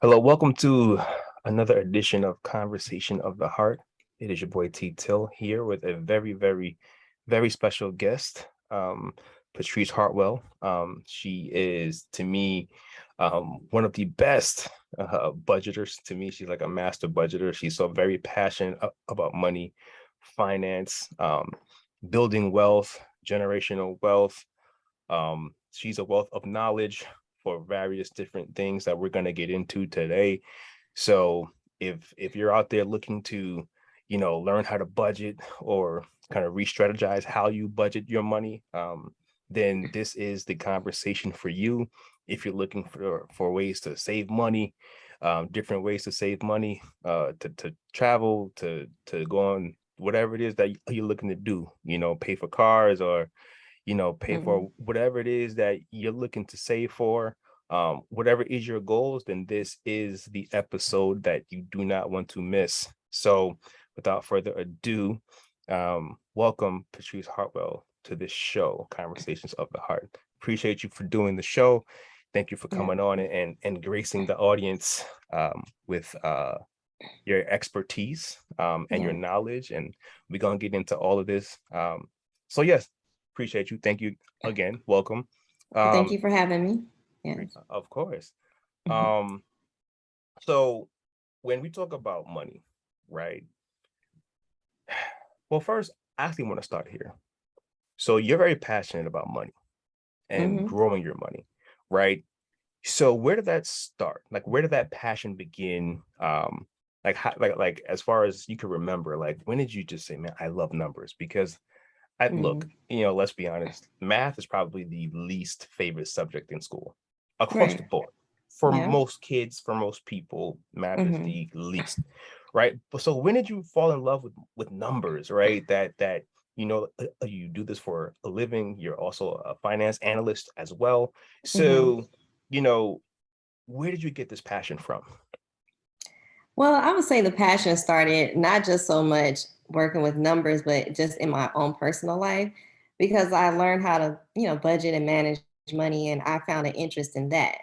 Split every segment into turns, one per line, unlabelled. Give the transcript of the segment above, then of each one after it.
Hello, welcome to another edition of Conversation of the Heart. It is your boy T Till here with a very special guest, Patrice Hartwell. She is to me one of the best budgeters. To me, she's like a master budgeter. She's so very passionate about money, finance, building wealth, generational wealth. She's a wealth of knowledge for various different things that we're going to get into today. So if you're out there looking to, learn how to budget or kind of re-strategize how you budget your money, then this is the conversation for you. If you're looking for ways to save money, different ways to save money, to travel, to go on whatever it is that you're looking to do, pay for cars or pay for whatever it is that you're looking to save for, whatever is your goals, then this is the episode that you do not want to miss. So without further ado, welcome Patrice Hartwell to this show, Conversations of the Heart. Appreciate you for doing the show. Thank you for coming on and gracing the audience with your expertise and your knowledge. And we're going to get into all of this. So yes, appreciate you. Thank you again. Welcome.
Thank you for having me. Yes.
Of course. So when we talk about money, right? Well, first, I actually want to start here. So you're very passionate about money and growing your money, right? So where did that start? Like, where did that passion begin? Like, how, like as far as you can remember, like, when did you just say, "Man, I love numbers"? Because look, let's be honest, math is probably the least favorite subject in school across the
Right.
board. For
Yeah.
most kids, for most people, math is the least, right? But so when did you fall in love with numbers, right? That you do this for a living, you're also a finance analyst as well. So, you know, where did you get this passion from?
Well, I would say the passion started not just so much working with numbers, but just in my own personal life, because I learned how to, budget and manage money, and I found an interest in that.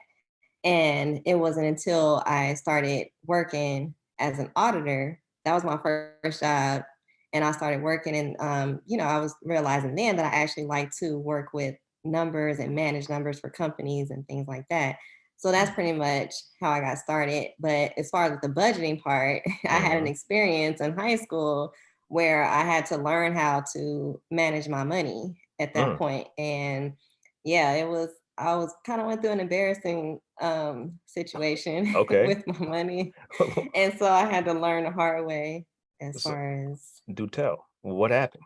And it wasn't until I started working as an auditor, that was my first job. And I started working, and I was realizing then that I actually like to work with numbers and manage numbers for companies and things like that. So that's pretty much how I got started. But as far as the budgeting part, I had an experience in high school where I had to learn how to manage my money at that point. And yeah, I was kind of went through an embarrassing situation
Okay.
with my money. And so I had to learn the hard way as
So
far as
do tell. What happened?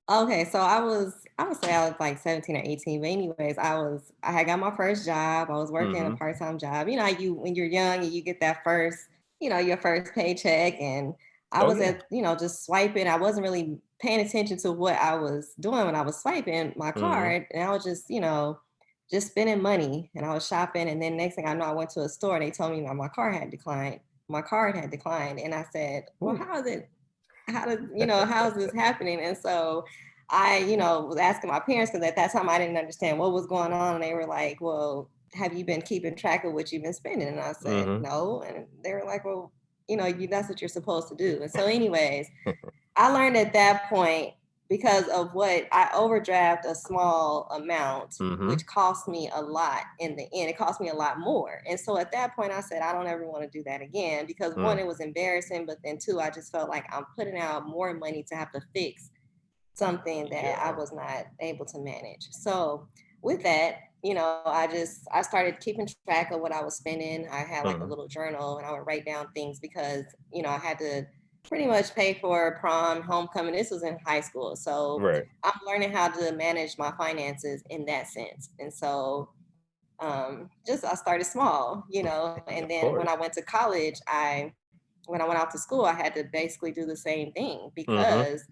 okay, so I would say I was like 17 or 18, but anyways, I had got my first job. I was working a
Mm-hmm.
part-time job. You know, you when you're young and you get that first, your first paycheck, and I
Oh
was
yeah.
just swiping. I wasn't really paying attention to what I was doing when I was swiping my
Mm-hmm.
card, and I was just spending money, and I was shopping, and then next thing I know I went to a store and they told me that my car had declined. My card had declined, and I said, "Well,
Ooh.
how is it how is this happening?" And so I, was asking my parents because at that time I didn't understand what was going on. And they were like, "Well, have you been keeping track of what you've been spending?" And I said,
Mm-hmm.
"No." And they were like, "Well, that's what you're supposed to do." And so, anyways, I learned at that point because of what I overdraft a small amount,
Mm-hmm.
which cost me a lot in the end. It cost me a lot more. And so at that point, I said, I don't ever want to do that again because one,
Mm.
it was embarrassing, but then two, I just felt like I'm putting out more money to have to fix something that I
Yeah.
was not able to manage. So with that, I started keeping track of what I was spending. I had like a
Mm-hmm.
little journal and I would write down things because, I had to pretty much pay for prom, homecoming. This was in high school. So
Right.
I'm learning how to manage my finances in that sense. And so just I started small, and
Of
then when I
course.
went to college, when I went out to school, I had to basically do the same thing
Mm-hmm.
because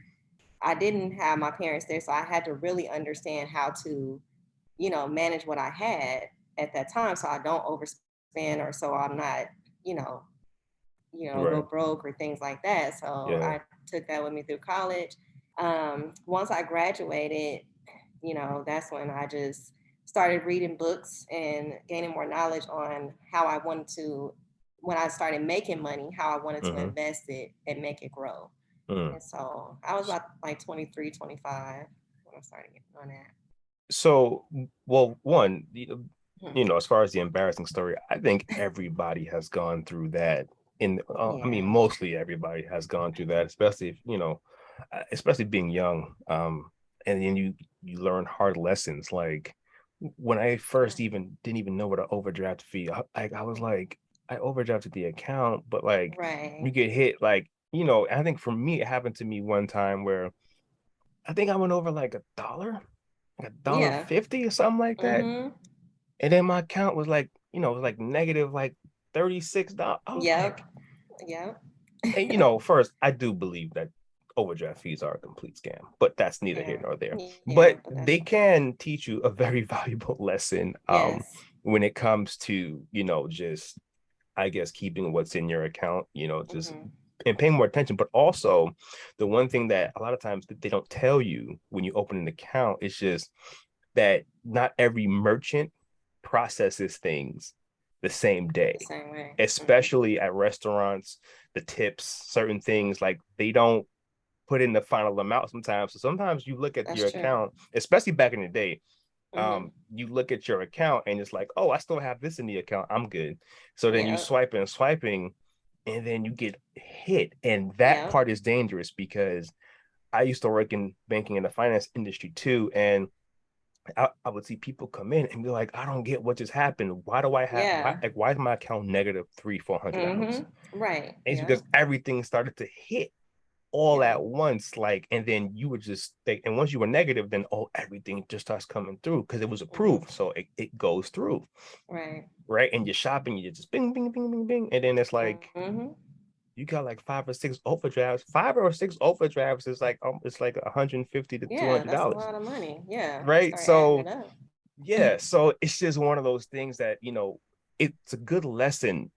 I didn't have my parents there. So I had to really understand how to, manage what I had at that time so I don't overspend or so I'm not, you know, go
Right.
broke or things like that. So
Yeah.
I took that with me through college. Once I graduated, that's when I just started reading books and gaining more knowledge on how I wanted to, when I started making money, how I wanted to
Mm-hmm.
invest it and make it grow.
Mm.
And so I was about like 23, 25 when I started getting on that.
So, well, one,
Hmm.
as far as the embarrassing story, I think everybody has gone through that. I mean,
Yeah.
mostly everybody has gone through that, especially if, especially being young. And then you learn hard lessons. Like when I
Yeah.
first even didn't even know what an overdraft fee, I was like, I overdrafted the account, but like you
Right.
get hit, like, I think for me, it happened to me one time where I think I went over like a dollar
Yeah.
50 or something like that.
Mm-hmm.
And then my account was like, it was like negative like $36. I was
Yep.
like,
Yep.
and first I do believe that overdraft fees are a complete scam, but that's neither here
Yeah.
nor there.
Yeah.
But
But that's
they can teach you a very valuable lesson
yes.
when it comes to, just I guess keeping what's in your account, just
Mm-hmm.
and paying more attention. But also, the one thing that a lot of times that they don't tell you when you open an account is just that not every merchant processes things the same
The
day,
same way. Mm-hmm.
especially at restaurants. The tips, certain things like they don't put in the final amount sometimes. So sometimes you look at
That's
your
true.
account, especially back in the day,
Mm-hmm.
you look at your account and it's like, oh, I still have this in the account, I'm good. So then you
Yep.
swiping, and then you get hit, and that
Yep.
part is dangerous because I used to work in banking in the finance industry too, and I would see people come in and be like, I don't get what just happened. Why do I have
Yeah.
why is my account negative $300-400?
Mm-hmm. Right.
And it's
Yep.
because everything started to hit all
Yep.
at once, like, and then you would just think, and once you were negative, then everything just starts coming through because it was
Mm-hmm.
approved, so it goes through,
Right.
right? And you're shopping, you just bing bing bing bing bing, and then it's like
Mm-hmm.
you got like five or six overdrafts is like it's like 150 to two
Yeah,
hundred
that's a
dollars
lot of money. Yeah.
right?
Start adding
So
it up.
yeah, so it's just one of those things that it's a good lesson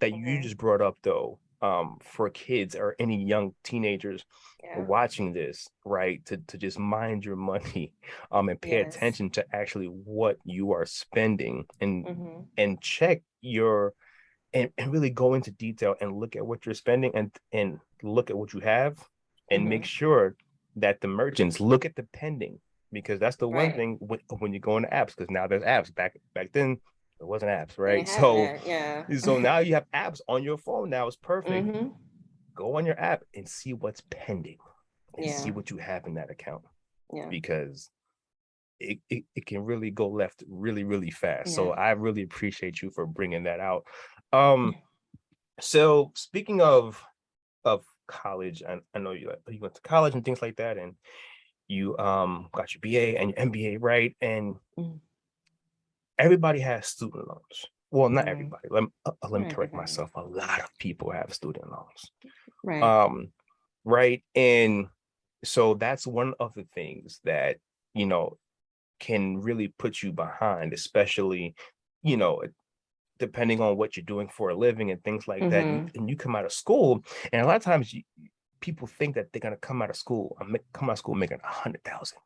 that you
Mm-hmm.
just brought up though, for kids or any young teenagers
Yeah.
watching this, right? To just mind your money, and pay
Yes.
attention to actually what you are spending,
Mm-hmm.
and check your and really go into detail and look at what you're spending, and look at what you have, and make
Mm-hmm.
sure that the merchants look at the pending, because that's the one
Right.
thing when you go into apps, because now there's apps. Back then there wasn't apps,
They didn't
right?
have
So
that. Yeah.
now you have apps on your phone. Now it's perfect.
Mm-hmm.
Go on your app and see what's pending and see
Yeah.
what you have in that account,
Yeah.
because it can really go left really really fast. So
Yeah.
I really appreciate you for bringing that out. um so speaking of college, and I know you went to college and things like that, and you got your BA and your MBA, right? And
Mm-hmm.
everybody has student loans. Well, not
Mm-hmm.
everybody. Let me
Not
correct
everybody.
myself. A lot of people have student loans.
Right.
Um, right. And so that's one of the things that, you know, can really put you behind, especially, you know, depending on what you're doing for a living and things like that.
Mm-hmm.
And you come out of school, and a lot of times people think that they're gonna come out of school making 100,000,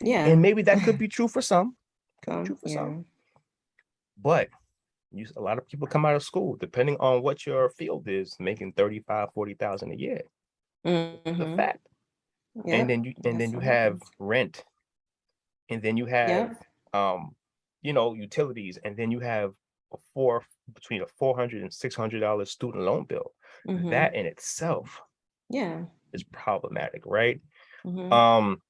Yeah.
and maybe that could be true for some, could be true for some,
Yeah.
but a lot of people come out of school, depending on what your field is, making 35, 40,000 a year. This is a
Mm-hmm.
fact. And
Yep.
then you have
Absolutely.
rent, and then you have
Yep.
um, utilities, and then you have between a $400 and $600 student loan bill.
Mm-hmm.
That in itself
Yeah.
is problematic, right?
Mm-hmm.
Um,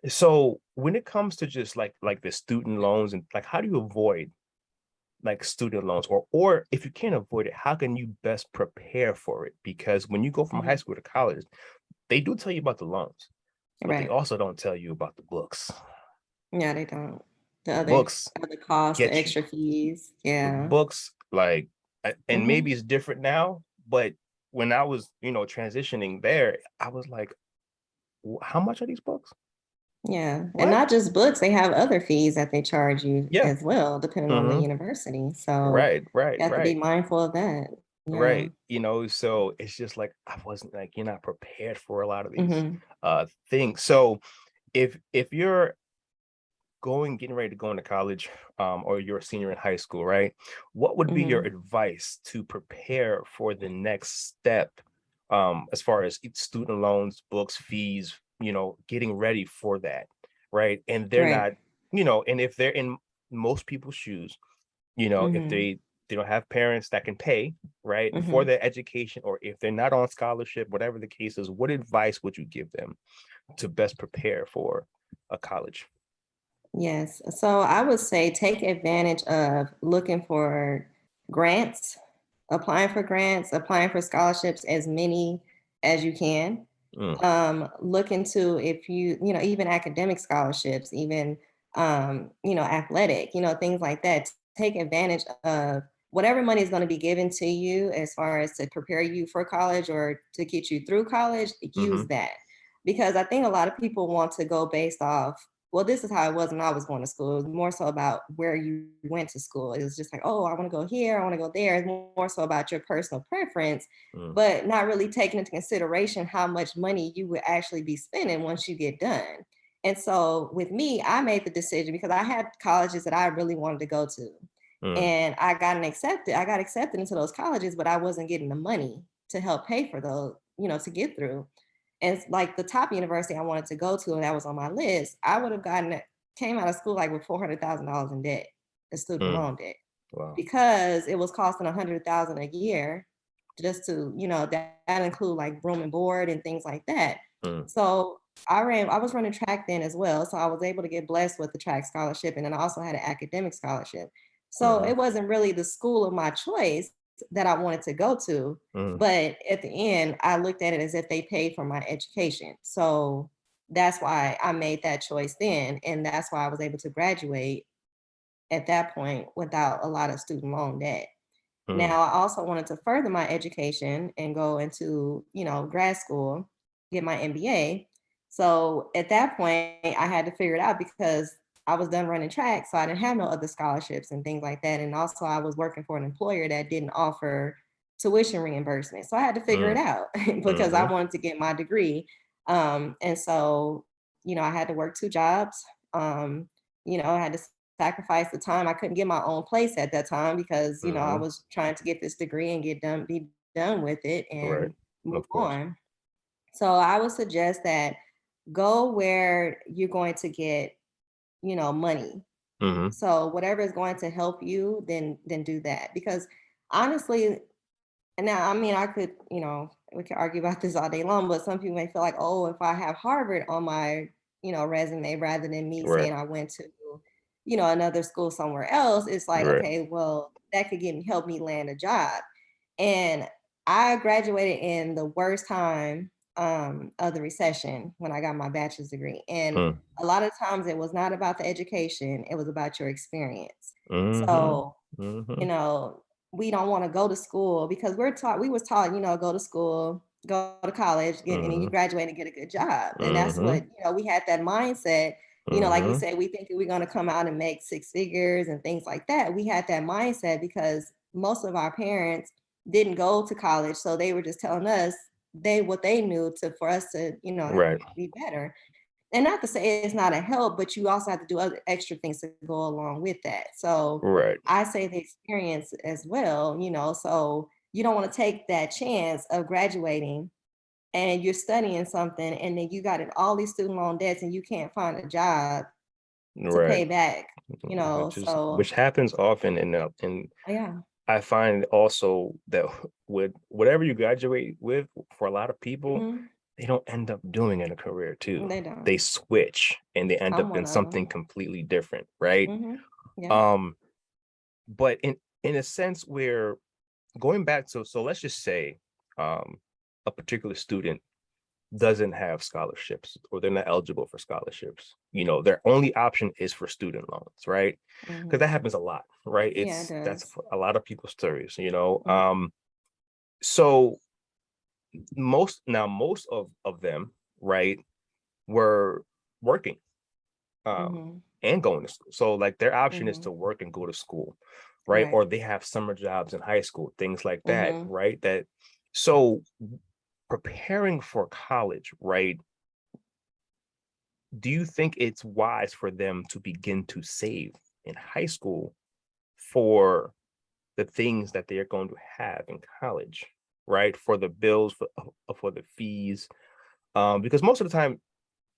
so when it comes to just like the student loans, and like how do you avoid like student loans, or if you can't avoid it, how can you best prepare for it? Because when you go from high
Mm-hmm.
school to college, they do tell you about the loans, but they
Right.
also don't tell you about the books.
Yeah, they don't. The
The
other
books
other costs, the
get you.
extra fees.
The
Yeah.
books, like, and
Mm-hmm.
maybe it's different now, but when I was, transitioning there, I was like, How much are these books?
Yeah. And
What?"
not just books, they have other fees that they charge you
Yeah.
as well, depending on the
Hmm.
university. So
Right, right,
you have to be
right,
mindful of that. Yeah.
right. So it's just like I wasn't like you're not prepared for a lot of these
Mm-hmm.
things. So if you're getting ready to go into college, or you're a senior in high school, right? What would be your
Mhm.
advice to prepare for the next step, as far as student loans, books, fees, getting ready for that, right? And they're
Right.
not, and if they're in most people's shoes, if
Mhm.
they don't have parents that can pay, right, for
Mhm.
their education, or if they're not on scholarship, whatever the case is, what advice would you give them to best prepare for a college?
Yes. So I would say take advantage of looking for grants, applying for scholarships, as many as you can.
Mm,
Look into if even academic scholarships, even athletic, things like that. Take advantage of whatever money is going to be given to you as far as to prepare you for college or to get you through college, use
mm-hmm,
that. Because I think a lot of people want to go based off, well, this is how it was when I was going to school. It was more so about where you went to school. It was just like, oh, I want to go here, I want to go there. It's more so about your personal preference,
mm,
but not really taking into consideration how much money you would actually be spending once you get done. And so with me, I made the decision because I had colleges that I really wanted to go to.
mm,
And I got accepted into those colleges, but I wasn't getting the money to help pay for those, to get through. And it's like the top university I wanted to go to, and that was on my list, I would have came out of school like with $400,000 in debt, a student
mm.
loan debt,
Wow.
because it was costing 100,000 a year just to, that include like room and board and things like that.
Mm,
So I was running track then as well. So I was able to get blessed with the track scholarship. And then I also had an academic scholarship. So
mm-hmm,
it wasn't really the school of my choice that I wanted to go to.
mm,
But at the end, I looked at it as if they paid for my education. So that's why I made that choice then. And that's why I was able to graduate at that point without a lot of student loan debt.
mm,
Now, I also wanted to further my education and go into, grad school, get my MBA. So at that point, I had to figure it out because I was done running track. So I didn't have no other scholarships and things like that. And also, I was working for an employer that didn't offer tuition reimbursement. So I had to figure it
mm,
out because I
mm-hmm,
wanted to get my degree. And so, I had to work two jobs. Um, I had to sacrifice the time. I couldn't get my own place at that time because, I
mm-hmm.
was trying to get this degree and be done with it
Right.
and move
Of course.
on. So I would suggest that go where you're going to get, money.
Mm-hmm.
So whatever is going to help you, then do that. Because honestly, and now I mean I could, we could argue about this all day long, but some people may feel like, oh, if I have Harvard on my, resume rather than me
Right.
saying I went to, another school somewhere else, it's like,
Right.
okay, well, that could help me land a job. And I graduated in the worst time of the recession when I got my bachelor's degree. And
Mm,
a lot of times it was not about the education, it was about your experience.
mm-hmm,
So,
mm-hmm,
you know, we don't want to go to school because we was taught, go to school, go to college, and then
mm-hmm,
you graduate and get a good job. And that's
mm-hmm,
what, we had that mindset, like you
mm-hmm.
said, we think that we're going to come out and make six figures and things like that. We had that mindset because most of our parents didn't go to college. So they were just telling us what they knew for us to,
Right.
be better. And not to say it's not a help, but you also have to do other extra things to go along with that. So
Right.
I say the experience as well, so you don't want to take that chance of graduating and you're studying something and then you got all these student loan debts and you can't find a job to
Right.
pay back,
Which
so
happens often, and
yeah.
I find also that with whatever you graduate with, for a lot of people,
Mhm.
they don't end up doing in a career too.
They
They
don't.
switch and they end
I'm
up in
one of
something
them.
completely different, right?
Yeah.
Um, but in a sense where going back to, so let's just say um a particular student doesn't have scholarships, or they're not eligible for scholarships, their only option is for student loans, right? Because that
Hmm.
happens a lot, right?
Yeah, it
That's
does.
a lot of people's stories.
Mhm.
So most of them, right, were working, um
Mhm.
and going to school. So like their option is to
Mhm.
work and go to school, right? Or
Right.
they have summer jobs in high school, things like that,
Mhm.
right? That so preparing for college, right, do you think it's wise for them to begin to save in high school for the things that they are going to have in college, right? For the bills, for the fees, because most of the time,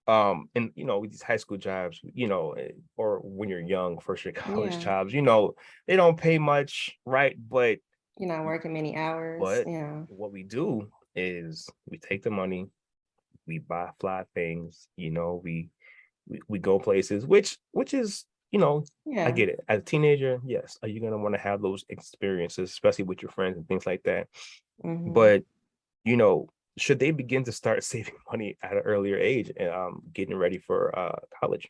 and with these high school jobs, or when you're young, first year college
Yeah.
jobs, they don't pay much, right?
You're not working many hours.
But
Yeah.
what we do is we take the money, we buy fly things, we go places, which is, I
Yeah.
get it. As a teenager, yes, are you gonna want to have those experiences, especially with your friends and things like that?
Hmm.
But you know, should they begin to start saving money at an earlier age and getting ready for college?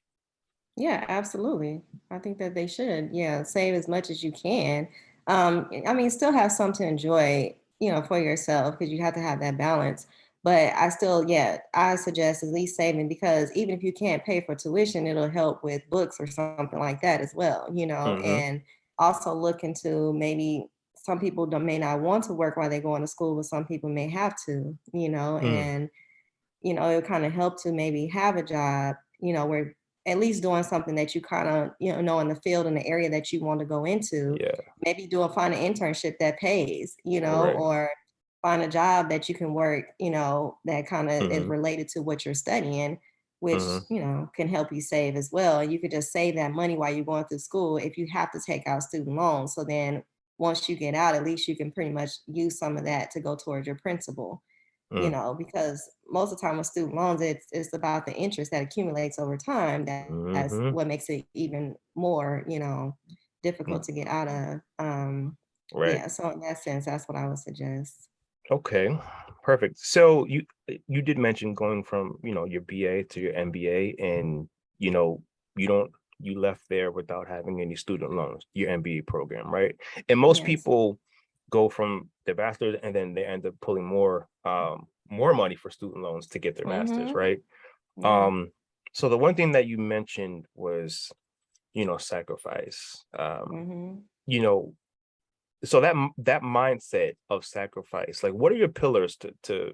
Yeah, absolutely. I think that they should. Yeah, save as much as you can. I mean, still have some to enjoy, for yourself because you have to have that balance. But I still, yeah, I suggest at least saving because even if you can't pay for tuition, it'll help with books or something like that as well,
Mm-hmm.
and also look into maybe some people may not want to work while they're going to school, but some people may have to,
Mm,
and it'll kind of help to maybe have a job, where at least doing something that you kind of, know in the field in the area that you want to go into.
yeah.
Maybe find an internship that pays,
Right.
or find a job that you can work, that kind of is
Mm-hmm.
related to what you're studying, which,
Mm-hmm.
can help you save as well. And you could just save that money while you're going through school if you have to take out student loans. So then once you get out, at least you can pretty much use some of that to go towards your principal,
Mm,
because most of the time with student loans, it's about the interest that accumulates over time. That's
mm-hmm.
what makes it even more, difficult
Mm,
to get out of.
right.
Yeah, so in that sense, that's what I would suggest.
Okay, perfect. So you did mention going from, your BA to your MBA, and you know, you don't you left there without having any student loans, your MBA program, right? And most
Yes.
people go from their bachelor's and then they end up pulling more money for student loans to get their master's,
Mm-hmm.
right?
Yeah.
Um, so the one thing that you mentioned was, sacrifice.
Mm-hmm.
You know, so that mindset of sacrifice, like what are your pillars to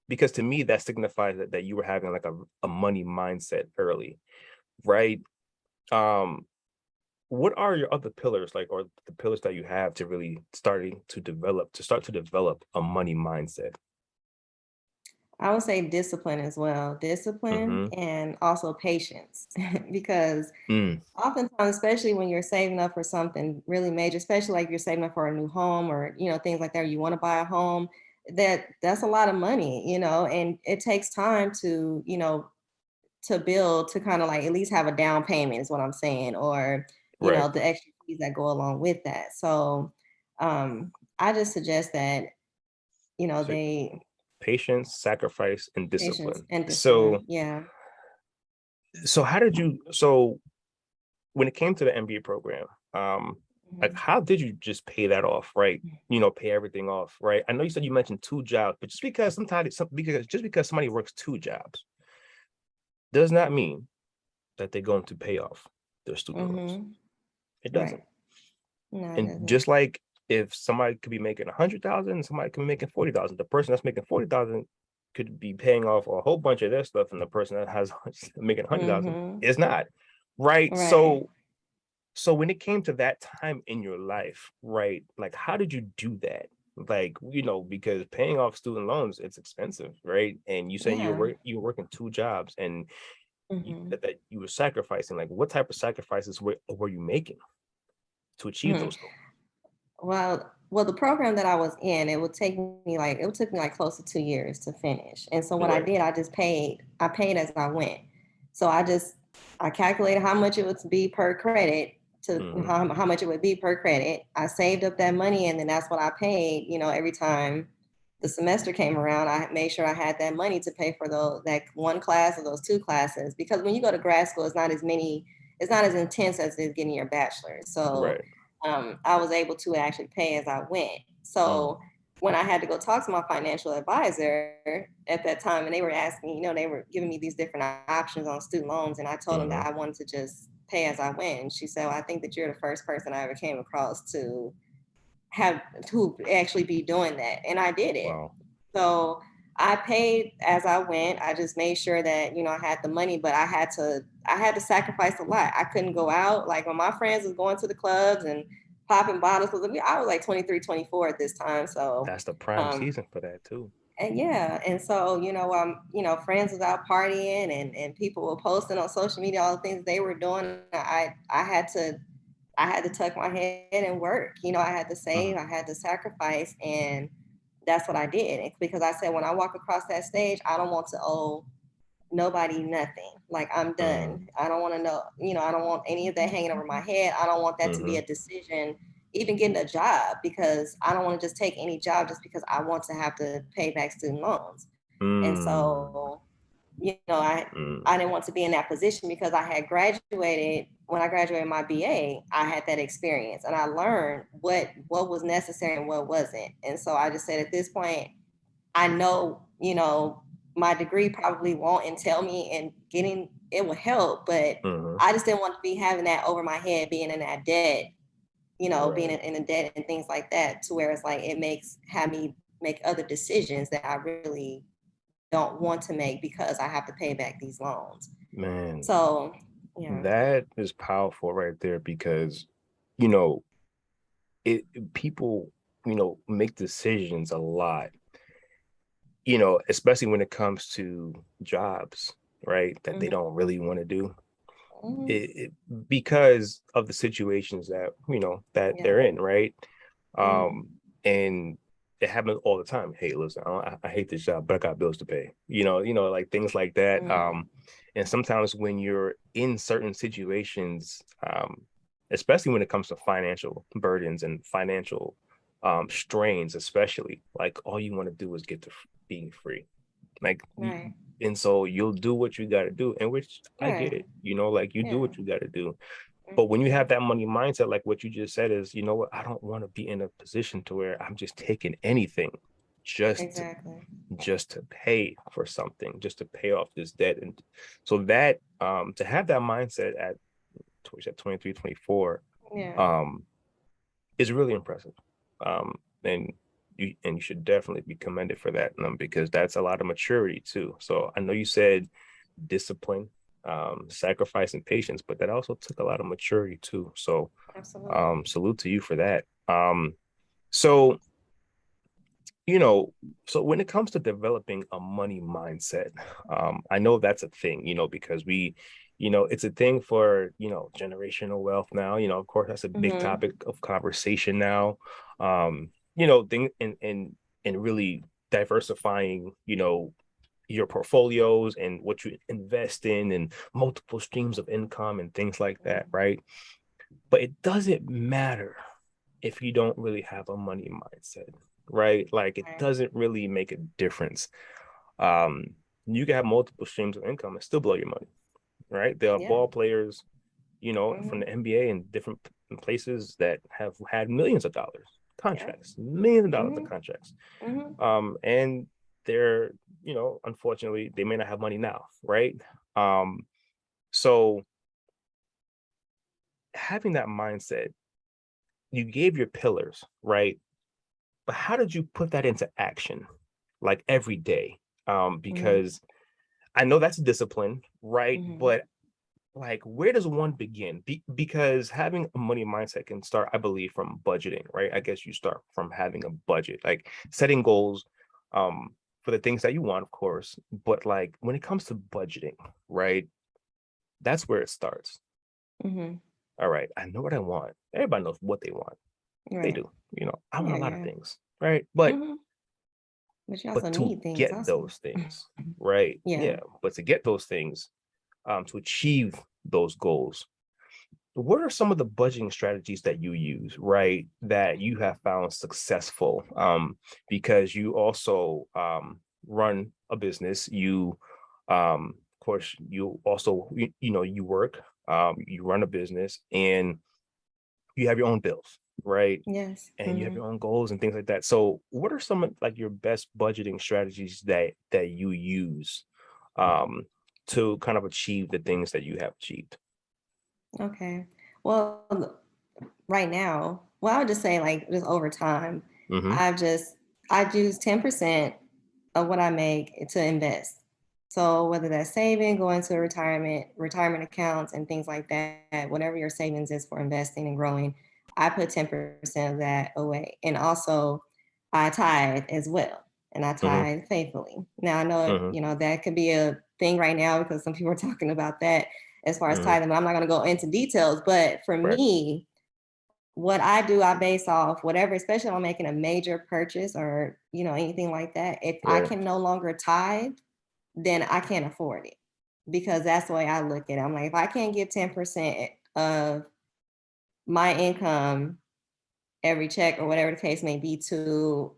because to me that signifies that you were having like a money mindset early, right? um what are your other pillars, like, or the pillars that you have to really start to develop a money mindset?
I would say discipline as well. Discipline
Mm-hmm.
and also patience because
Mm,
oftentimes, especially when you're saving up for something really major, especially like you're saving up for a new home or things like that, you want to buy a home. That's a lot of money, and it takes time to to build to kind of like at least have a down payment is what I'm saying, or
right.
the extra fees that go along with that. So I just suggest that
So
they
patience, sacrifice, and
patience
discipline.
and
So
discipline. Yeah.
how did you when it came to the MBA program, like
Mhm.
how did you just pay that off, right? Pay everything off, right? I know you said you mentioned two jobs, but just because somebody works two jobs does not mean that they're going to pay off their student loans.
Mhm.
It doesn't.
Right. No, it
And
doesn't.
just like if somebody could be making 100,000, somebody could be making 40,000. The person that's making 40,000 could be paying off a whole bunch of their stuff, and the person that has making 100,000
Mhm.
is not, right?
Right.
So when it came to that time in your life, right? Like how did you do that? Like, because paying off student loans, it's expensive, right? And you saying
Yeah.
you were working two jobs, and
Mhm.
that you were sacrificing. Like what type of sacrifices were you making to achieve
Mhm.
those goals?
Well, the program that I was in, it took me like close to 2 years to finish. And so what I
Right.
did, I paid as I went. So I calculated how much it would be per credit to
Hmm.
how much it would be per credit. I saved up that money and then that's what I paid, every time the semester came around. I made sure I had that money to pay for that one class or those two classes because when you go to grad school, it's not as intense as it is getting your bachelor's. So
Right.
I was able to actually pay as I went.
Mm,
So when I had to go talk to my financial advisor at that time, and they were asking, they were giving me these different options on student loans, and I told them
hmm.
that I wanted to just pay as I went. And she said, "Well, I think that you're the first person I ever came across to actually be doing that," and I did it.
Wow.
So I paid as I went. I just made sure that, I had the money, but I had to sacrifice a lot. I couldn't go out. Like when my friends was going to the clubs and popping bottles, because I was like 23, 24 at this time. So
That's the prime
um
season for that too.
and yeah, and so, friends was out partying, and people were posting on social media all the things they were doing. I had to tuck my head and work. I had to
Mhm,
save, I had to sacrifice, and that's what I did. It's because I said when I walk across that stage, I don't want to owe nobody nothing. Like I'm
mhm,
done. I don't want to know, I don't want any of that hanging over my head. I don't want that to be
mhm,
a decision, even getting a job, because I don't want to just take any job just because I want to have to pay back student loans. And
mm,
so, I
mm,
didn't want to be in that position because I had graduated. When I graduated my BA, I had that experience and I learned what was necessary and what wasn't. And so I just said at this point, I know, my degree probably won't entail me in getting it will help, but
mhm.
I just didn't want to be having that over my head, being in that debt, being
Right.
in a debt and things like that, to where it's like it makes have me make other decisions that I really don't want to make because I have to pay back these loans.
Man,
So yeah.
that is powerful right there because, you know, people, make decisions a lot, especially when it comes to jobs, right? That they
Mhm,
don't really want to do.
mhm,
It because of the situations that that
yeah.
they're in, right?
Mhm,
And it happens all the time. Hey, listen, I hate this job, but I got bills to pay. Like things like that.
mhm,
And sometimes when you're in certain situations, especially when it comes to financial burdens and financial strains, especially, like all you want to do is get to being free. Like
right,
and so you'll do what you got to do, and which I get
right,
it, like you do
yeah,
what you got to do. But when you
mhm,
have that money mindset, like what you just said, is you know what, I don't want to be in a position to where I'm just taking anything just to
exactly,
pay for something, just to pay off this debt. And so that to have that mindset at towards at 23, 24
yeah,
um is really impressive. And you should definitely be commended for that, because that's a lot of maturity too. So I know you said discipline, sacrifice, and patience, but that also took a lot of maturity too. So
absolutely,
salute to you for that. So you know, so when it comes to developing a money mindset, I know that's a thing, because it's a thing for, generational wealth now. Of course, that's a big
mhm,
topic of conversation now. Thing and really diversifying, your portfolios and what you invest in and multiple streams of income and things like that,
mhm,
right? But it doesn't matter if you don't really have a money mindset, right? Like it
right,
doesn't really make a difference. Um, you can have multiple streams of income and still blow your money, right? There are
yeah,
ball players, from
mhm,
the NBA and different places that have had millions of dollars
yeah,
contracts, millions of dollars of
mhm,
contracts.
mhm,
And they're, unfortunately, they may not have money now, right? Um, so having that mindset, you gave your pillars, right? But how did you put that into action, like every day?
mhm,
Because I know that's discipline, right?
mhm,
But like, where does one begin? Because having a money mindset can start, I believe, from budgeting, right? I guess you start from having a budget, like setting goals, for the things that you want, of course. But like when it comes to budgeting, right? That's where it starts.
mhm,
All right, I know what I want. Everybody knows what they want. They
right,
do. I want
yeah,
a lot of
yeah,
things, right? But
mhm, but you also
but to
need things
get
also.
those things, right?
Yeah,
Yeah, but to get those things, to achieve those goals, what are some of the budgeting strategies that you use, right? That you have found successful? Because you also run a business. Of course, you also you work, you run a business, and you have your own bills, right?
yes,
And you have
mhm,
your own goals and things like that. So, what are some of like your best budgeting strategies that you use um to kind of achieve the things that you have achieved?
okay. Well, right now, well, I would just say like just over time,
Mm-hmm.
I've just I use 10%, of what I make to invest. So whether that's saving, going to retirement accounts and things like that, whatever your savings is for investing and growing, I put 10% of that away. And also I tithe as well. And I
Mm-hmm.
tithe faithfully. Now I know,
Mm-hmm.
that could be a thing right now because some people are talking about that as far as
Mm-hmm.
tithing, but I'm not going to go into details. But for
Right.
me, what I do, I base off whatever, especially if I'm making a major purchase or, anything like that. If I
Right.
can no longer tithe, then I can't afford it because that's the way I look at it. I'm like, if I can't give 10% of my income every check or whatever the case may be to,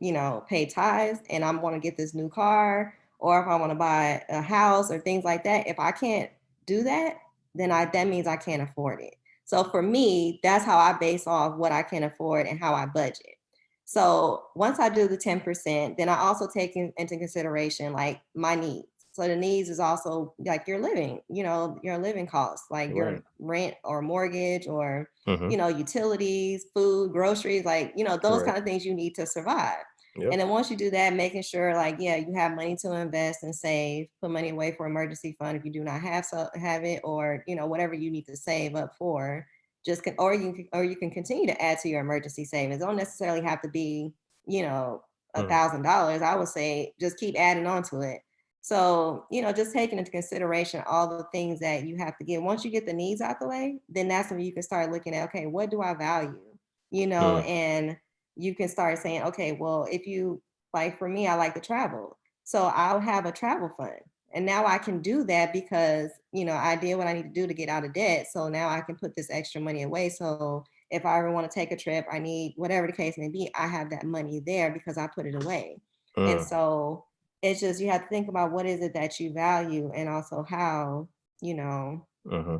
pay tithes and I want to get this new car or if I want to buy a house or things like that, if I can't do that, then that means I can't afford it. So for me, that's how I base off what I can afford and how I budget. So once I do the 10%, then I also take into consideration like my needs. So the needs is also like your living, your living costs, like
Right.
your rent or mortgage or
Mm-hmm.
utilities, food, groceries, like, those
Right.
kind of things you need to survive.
Yep.
And then once you do that, making sure like, yeah, you have money to invest and save, put money away for emergency fund if you do not have it, or whatever you need to save up for. Or you can continue to add to your emergency savings. It don't necessarily have to be, you know,
Mm-hmm.
$1,000. I would say just keep adding on to it. So, just taking into consideration all the things that you have to get. Once you get the needs out the way, then that's when you can start looking at, okay, what do I value? And you can start saying, okay, well, if you like for me, I like to travel. So I'll have a travel fund. And now I can do that because, I did what I need to do to get out of debt. So now I can put this extra money away. So if I ever want to take a trip, I need whatever the case may be, I have that money there because I put it away. And
Mm-hmm.
so it's just you have to think about what is it that you value and also how,
Mm-hmm.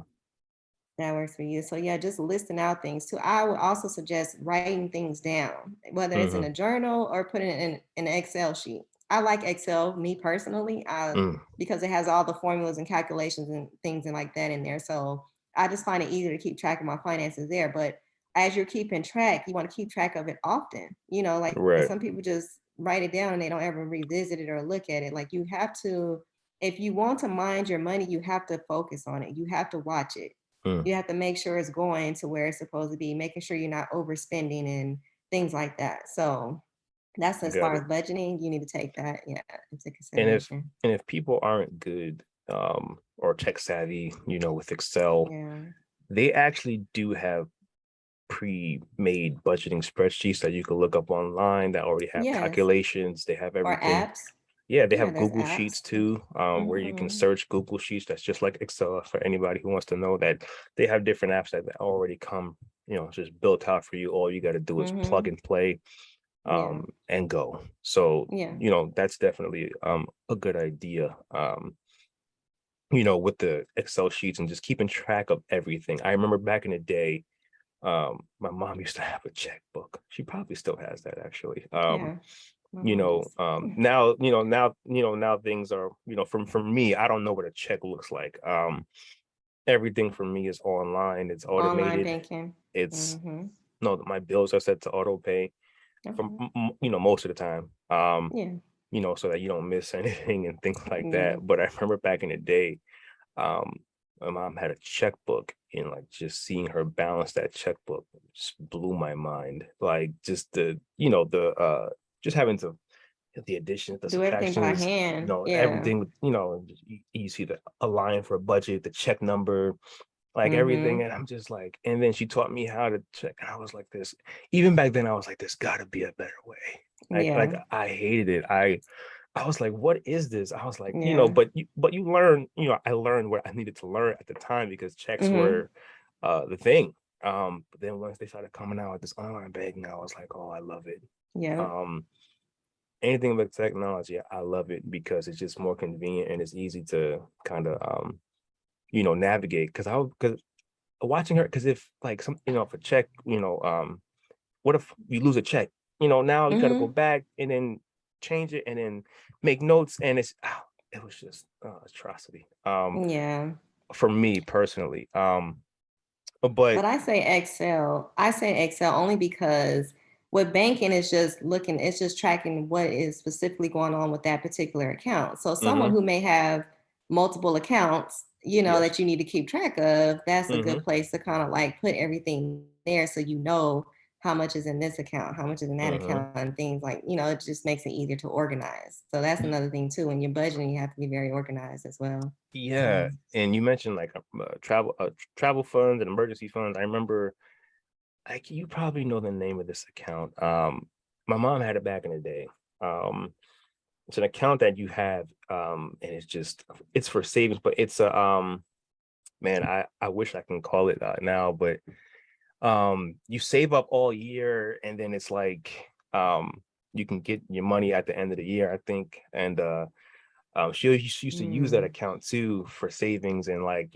that works for you. So yeah, just listing out things too. I would also suggest writing things down, whether it's in
Mm-hmm.
a journal or putting it in an Excel sheet. I like Excel, me personally,
Mm.
because it has all the formulas and calculations and things and like that in there. So I just find it easier to keep track of my finances there. But as you're keeping track, you want to keep track of it often. Like
Right.
some people just write it down and they don't ever revisit it or look at it. Like you have to, if you want to mind your money, you have to focus on it. You have to watch it.
Mm.
You have to make sure it's going to where it's supposed to be, making sure you're not overspending and things like that. So that's as
Got
far as
it.
budgeting, you need to take that, yeah, into
And if
consideration.
and if people aren't good or tech savvy, with Excel,
Yeah.
they actually do have pre-made budgeting spreadsheets that you can look up online that already have
Yes.
calculations. They have
Or
everything.
apps.
Yeah, they
Yeah,
have
there's
Google
apps.
Sheets too, where you can
Mm-hmm.
search Google Sheets. That's just like Excel for anybody who wants to know that they have different apps that already come, just built out for you. All you got to do is plug
Mm-hmm.
and play,
Yeah.
and go. So,
Yeah.
that's definitely a good idea. With the Excel sheets and just keeping track of everything. I remember back in the day, my mom used to have a checkbook. She probably still has that actually.
Yeah. My mom does.
Now things are, from me, I don't know what a check looks like. Everything for me is online, it's
Online
automated.
banking.
It's
Mm-hmm.
no, my bills are set to auto pay from
Okay.
most of the time.
Yeah.
So that you don't miss anything and things like that.
Yeah.
But I remember back in the day, um, my mom had a checkbook, and like just seeing her balance that checkbook just blew my mind. Like just the just having to the additions, the
Do everything by
subtractions,
hand. Yeah.
everything, you see a line for a budget, the check number, like everything.
Mm-hmm.
And I'm just like, and then she taught me how to check. And I was like, this, even back then, I was like, there's gotta be a better way. Like
Yeah.
I hated it. I was like, what is this? I was like,
Yeah.
but you learn, I learned what I needed to learn at the time because checks
Mm-hmm.
were the thing. But then once they started coming out with this online banking, I was like, oh, I love it.
Yeah.
Um, anything with technology, I love it because it's just more convenient and it's easy to kind of navigate. Because watching her, because if like some, if a check, what if you lose a check? Now you got to go
Mm-hmm.
back and then change it and then make notes, and it was just atrocity.
Yeah.
For me personally. But
But I say Excel. I say Excel only because with banking, it's just tracking what is specifically going on with that particular account. So someone
Mm-hmm.
who may have multiple accounts, you know,
Yes.
that you need to keep track of, that's a
Mm-hmm.
good place to kind of like put everything there so you know how much is in this account, how much is in that
Mm-hmm.
account, and things like, you know, it just makes it easier to organize. So that's another thing too. When you're budgeting, you have to be very organized as well.
Yeah,
So,
and you mentioned like travel funds and emergency funds. I remember, like, you probably know the name of this account. My mom had it back in the day. Um, it's an account that you have, and it's for savings, but it's a man, I wish I can call it now, but you save up all year, and then it's like you can get your money at the end of the year, I think, and she used to use that
mm,
account too for savings and, like,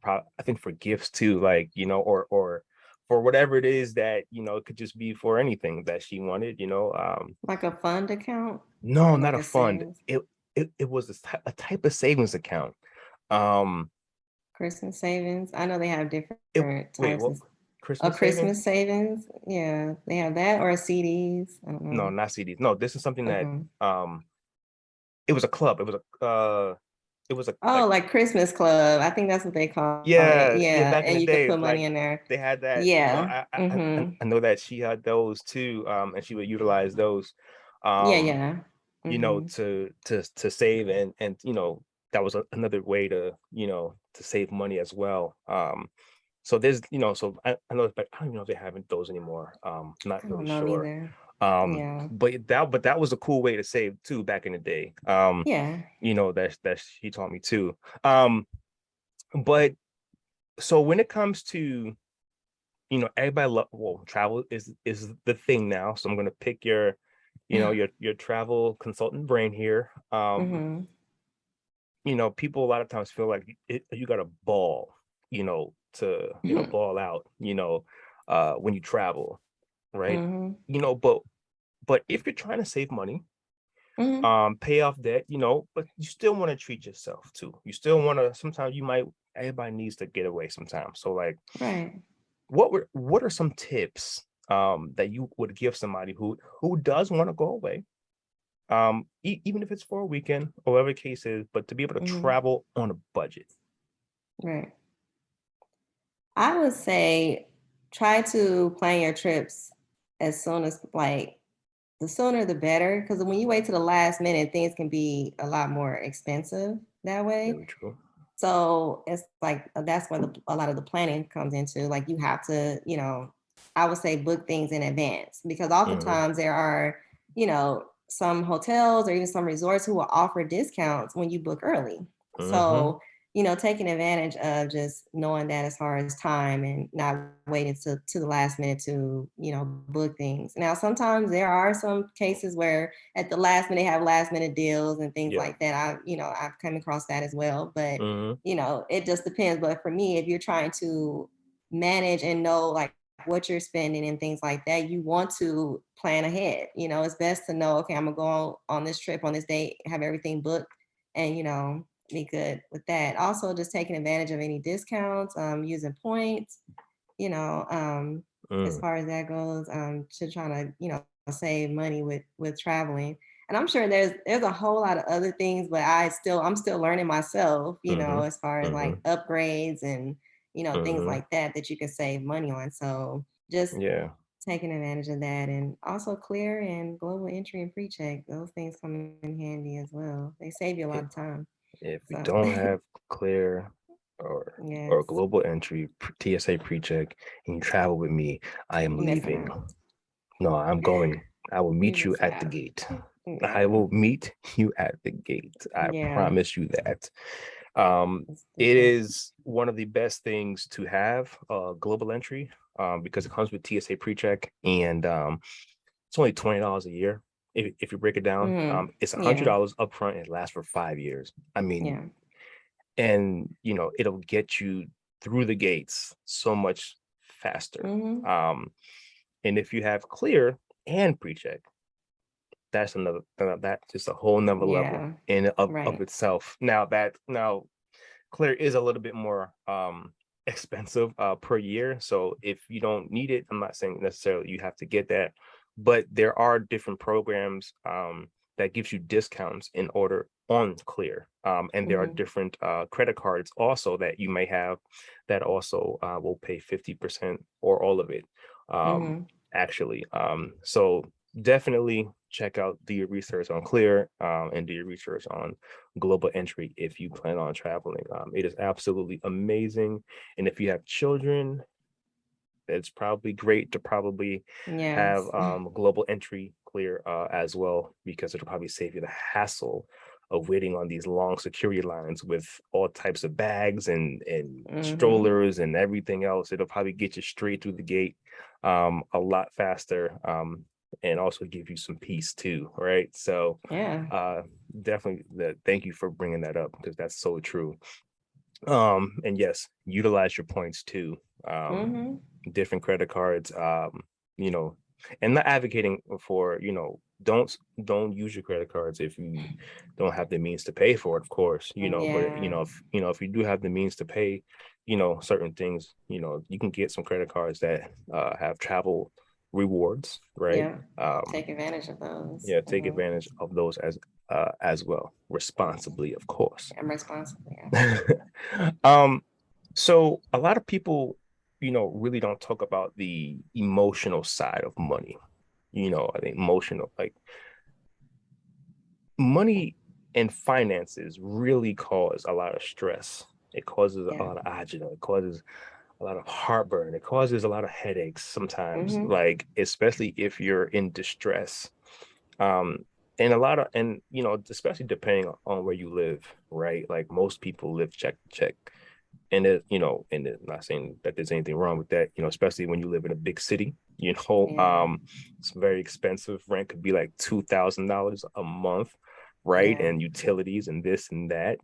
I think for gifts too, like, or for whatever it is that, it could just be for anything that she wanted.
like a fund account
No,
or
not
like
a
a
fund.
savings,
It was a type of savings account. Um,
Christmas savings. I know they have
it
different
Wait,
types
what?
of a
Christmas savings?
Christmas savings. Yeah, they have that or CDs. I don't
No,
know.
not CDs. No, this is something that
Um,
um it was a club. It was a
oh,
like
like Christmas Club. I think that's what they call it.
Yeah, yeah,
Yeah,
back in the
and you could
day,
put money
like
in there.
they had that,
Yeah.
I
Mm-hmm.
I know that she had those too, and she would utilize those,
Yeah,
um,
yeah. Mm-hmm.
to save, and that was another way to save money as well. So I know, but I don't even know if they haven't those anymore. Not
I
really
don't know
sure.
either. Yeah.
But that was a cool way to save too back in the day.
Yeah.
That she taught me too. But so when it comes to, everybody well, travel is the thing now. So I'm gonna pick your travel consultant brain here.
Mm-hmm.
People a lot of times feel like you got to ball, to ball out, when you travel, right?
Mm-hmm.
But if you're trying to save money,
Mm-hmm.
pay off debt, but you still want to treat yourself too. You still want to. Sometimes everybody needs to get away sometimes. So, like,
Right.
what are some tips that you would give somebody who does want to go away, even if it's for a weekend or whatever the case is, but to be able to
Mm-hmm.
travel on a budget?
Right. I would say try to plan your trips as soon as like the sooner the better. Because when you wait to the last minute, things can be a lot more expensive that way.
Very true.
So it's like that's where a lot of the planning comes into. Like you have to, you know, I would say book things in advance because
Hmm.
oftentimes there are, you know, some hotels or even some resorts who will offer discounts when you book early.
Hmm.
So, you know, taking advantage of just knowing that as far as time and not waiting to the last minute to, you know, book things. Now, sometimes there are some cases where at the last minute they have last minute deals and things
Yeah.
like that. I've come across that as well. But
Hmm.
you know, it just depends. But for me, if you're trying to manage and know like what you're spending and things like that, you want to plan ahead. You know, it's best to know, okay, I'm gonna go on this trip on this date, have everything booked, and you know, be good with that. Also, just taking advantage of any discounts, using points, you know, as
Mm.
far as that goes, to try to, you know, save money with traveling. And I'm sure there's a whole lot of other things, but I'm still learning myself, you know,
Hmm.
as far as
Hmm.
like upgrades and, you know, things
Hmm.
like that you can save money on. So just
Yeah.
taking advantage of that, and also clear and global entry and pre-check. Those things come in handy as well. They save you a lot of time.
If you
So
don't have clear or
yes,
global entry TSA pre-check and you travel with me, I am
you're missing
leaving.
out.
No, I'm going. I will
You're
meet you
missing
at the
out.
gate. I
Yeah.
will meet you at the gate. I
Yeah.
promise you that. Um,
It's
it
different.
is one of the best things to have, global entry, because it comes with TSA pre-check, and it's only $20 a year. If you break it down,
Mhm.
it's
Yeah.
$100 upfront. It lasts for 5 years. I mean,
Yeah.
and it'll get you through the gates so much faster.
Mhm.
And if you have clear and pre-check, that's that's just a whole nother level
Yeah.
in of
Right.
itself. Now clear is a little bit more expensive per year. So if you don't need it, I'm not saying necessarily you have to get that. but there are different programs that gives you discounts in order on Clear. And there are
Mhm.
different credit cards also that you may have that also will pay 50% or all of it, um,
Mhm.
actually. So definitely check out, do your research on Clear, and do your research on Global Entry if you plan on traveling. It is absolutely amazing. And if you have children, it's probably great to probably have
Yes.
global entry Clear as well, because it'll probably save you the hassle of waiting on these long security lines with all types of bags and
Mhm.
strollers and everything else. It'll probably get you straight through the gate a lot faster, and also give you some peace too, right? So
Yeah.
uh definitely, thank you for bringing that up, because that's so true. And yes, utilize your points too. um
Mhm.
Different credit cards, you know, and not advocating for, don't use your credit cards if you don't have the means to pay for it, of course, but
Yeah.
if you do have the means to pay, certain things, you can get some credit cards that have travel rewards, right?
Yeah.
um
Take advantage of those.
yeah, take
Mhm.
advantage of those as well, responsibly, of course.
I'm responsible. Yeah.
um so a lot of people, really don't talk about the emotional side of money. I think emotional, like, money and finances really cause a lot of stress. It causes a
Yeah.
lot of agita. It causes a lot of heartburn. It causes a lot of headaches sometimes,
Mhm.
like, especially if you're in distress. Um, and a lot of, and especially depending on where you live, right? Like, most people live check to check. Not saying that there's anything wrong with that, especially when you live in a big city,
Yeah.
it's very expensive. Rent could be like $2,000 a month, right?
Yeah.
And utilities and this and that,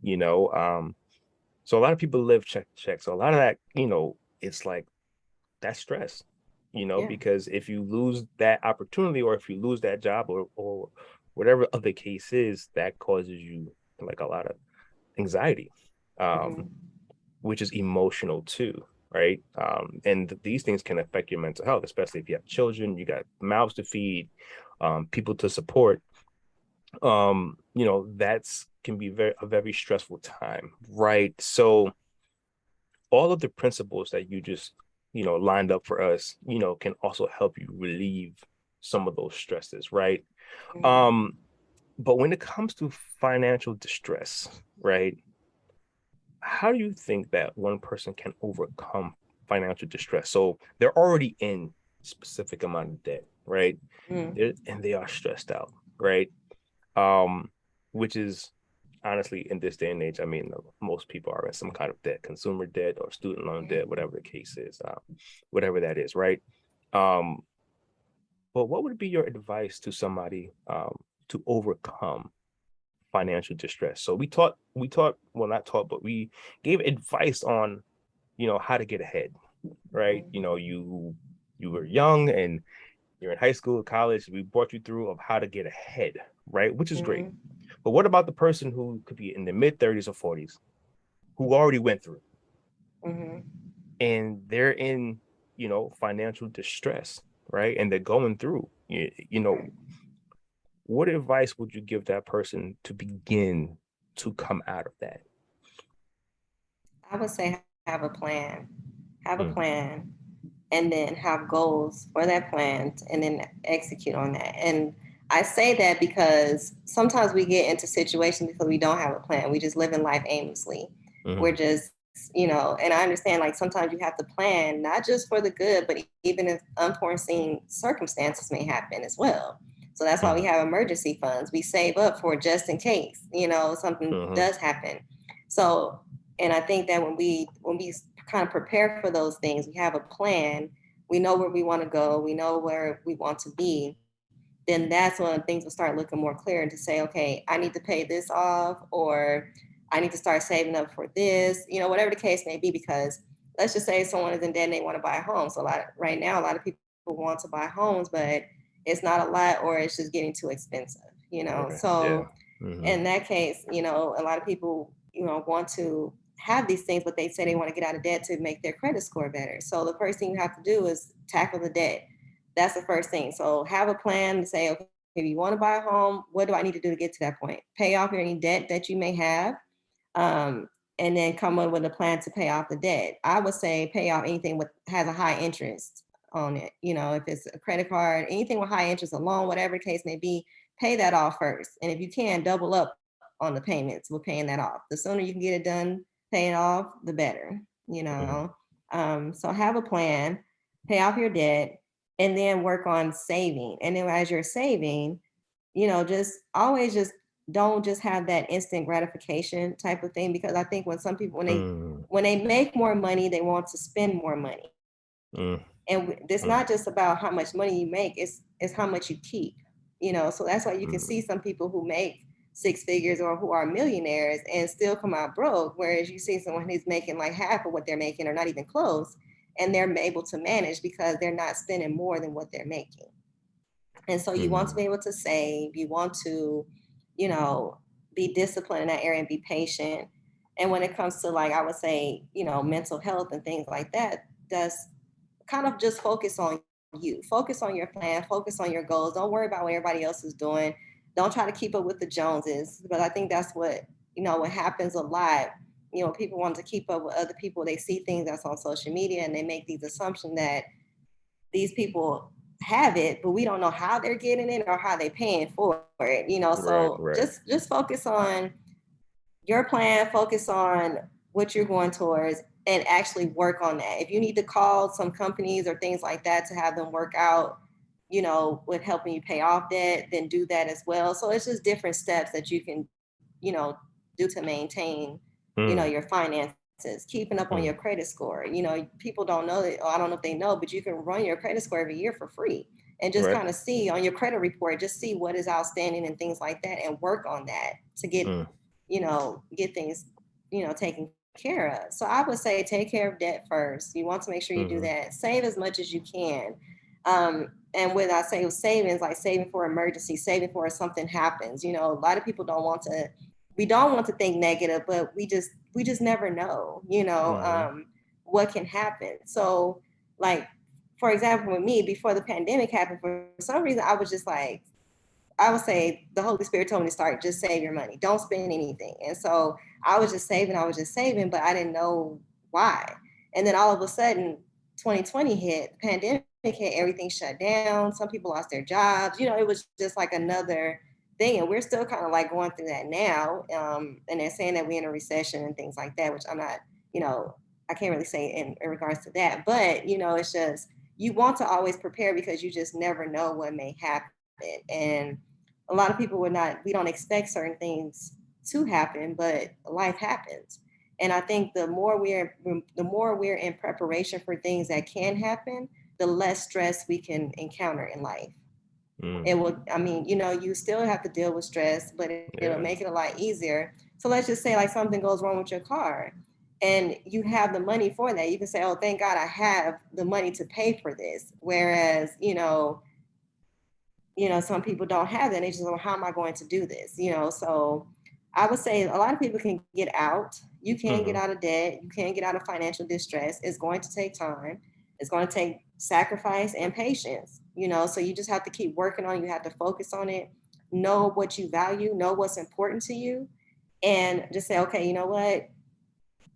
so a lot of people live check to check. So a lot of that, it's like, that's stress,
Yeah.
because if you lose that opportunity, or if you lose that job, or whatever other case is, that causes you like a lot of anxiety. Um,
Mhm.
which is emotional too, right? And these things can affect your mental health, especially if you have children, you got mouths to feed, people to support. That's can be a very stressful time, right? So all of the principles that you just, lined up for us, can also help you relieve some of those stresses, right?
Mhm.
Um, but when it comes to financial distress, right? How do you think that one person can overcome financial distress? So they're already in specific amount of debt, right?
Mhm.
And they are stressed out, right? Um, which is honestly, in this day and age, I mean, most people are in some kind of debt, consumer debt or student loan debt,
Mhm.
whatever the case is, whatever that is, right? Um, but what would be your advice to somebody to overcome financial distress? So well, not taught, but we gave advice on, how to get ahead, right? You were young and you're in high school, college. We brought you through of how to get ahead, right? Which is great.
Mhm.
But what about the person who could be in the mid 30s or 40s, who already went through,
Mhm.
and they're in, financial distress, right? And they're going through,
Right.
what advice would you give that person to begin to come out of that?
I would say have a plan. Have a
Mm,
plan and then have goals for that plan and then execute on that. And I say that because sometimes we get into situations because we don't have a plan. We just live in life aimlessly. We're
mm,
just, and I understand like sometimes you have to plan not just for the good, but even if unforeseen circumstances may happen as well. So that's why we
mm,
have emergency funds. We save up for just in case, something
mm,
does happen. So, and I think that when we kind of prepare for those things, we have a plan, we know where we want to go, we know where we want to be, then that's when things will start looking more clear and to say, okay, I need to pay this off, or I need to start saving up for this, whatever the case may be. Because let's just say someone is in debt and they want to buy a home. So right now, a lot of people want to buy homes, but it's not a lot, or it's just getting too expensive.
right. Yeah.
So
Mm-hmm.
in that case, a lot of people, want to have these things, but they say they want to get out of debt to make their credit score better. So the first thing you have to do is tackle the debt. That's the first thing. So have a plan to say, okay, if you want to buy a home, what do I need to do to get to that point? Pay off any debt that you may have, um, and then come up with a plan to pay off the debt. I would say pay off anything with has a high interest on it. You know, if it's a credit card, anything with high interest, a loan, whatever the case may be, pay that off first. And if you can, double up on the payments with paying that off. The sooner you can get it done, pay it off, the better. You
Mm,
know, so have a plan, pay off your debt, and then work on saving. And then as you're saving, just always just don't just have that instant gratification type of thing, because I think when some people
mm,
when they make more money, they want to spend more money.
mm,
And it's
mm,
not just about how much money you make, it's how much you keep. So that's why you can see
mm.
some people who make six figures or who are millionaires and still come out broke, whereas you see someone who's making like half of what they're making or not even close, and they're able to manage because they're not spending more than what they're making. And so you want to
Mm,
be able to save, you want to, you know, be disciplined in that area and be patient. And when it comes to, like, I would say, mental health and things like that, just kind of just focus on you. Focus on your plan, focus on your goals. Don't worry about what everybody else is doing. Don't try to keep up with the Joneses. But I think that's what happens a lot. People want to keep up with other people. They see things that's on social media and they make these assumptions that these people have it, but we don't know how they're getting it or how they're paying for it.
right,
So
right.
just focus on your plan, focus on what you're going towards, and actually work on that. If you need to call some companies or things like that to have them work out, with helping you pay off debt, then do that as well. So it's just different steps that you can, you know, do to maintain,
Mm,
your finances, keeping up on your
mm,
credit score. People don't know that, or I don't know if they know, but you can run your credit score every year for free and just
right.
kind of see on your credit report, just see what is outstanding and things like that, and work on that to
Mm,
get things, taken care of. So I would say take care of debt first. You want to make sure you do
mhm,
that. Save as much as you can. And when I say savings, like saving for emergency, saving for if something happens. A lot of people don't want to. We don't want to think negative, but we just never know.
mhm,
What can happen. So, like, for example, with me before the pandemic happened, for some reason I was just like, I would say the Holy Spirit told me to start, just save your money. Don't spend anything. And so I was just saving, but I didn't know why. And then all of a sudden, 2020 hit, the pandemic hit, everything shut down. Some people lost their jobs. It was just like another thing. And we're still kind of like going through that now. And they're saying that we're in a recession and things like that, which I'm not, you know, I can't really say in regards to that. But, it's just, you want to always prepare because you just never know what may happen. And a lot of people we don't expect certain things to happen, but life happens. And I think the more we're in preparation for things that can happen, the less stress we can encounter in life. It
mm,
will, I mean, you still have to deal with stress, but it'll
yeah.
make it a lot easier. So let's just say like something goes wrong with your car and you have the money for that. You can say, oh, thank God I have the money to pay for this. Whereas, some people don't have that. And they just, well, how am I going to do this? So I would say a lot of people can get out. You can get
Mhm,
out of debt. You can get out of financial distress. It's going to take time. It's going to take sacrifice and patience, so you just have to keep working on it. You have to focus on it, know what you value, know what's important to you, and just say, okay, you know what?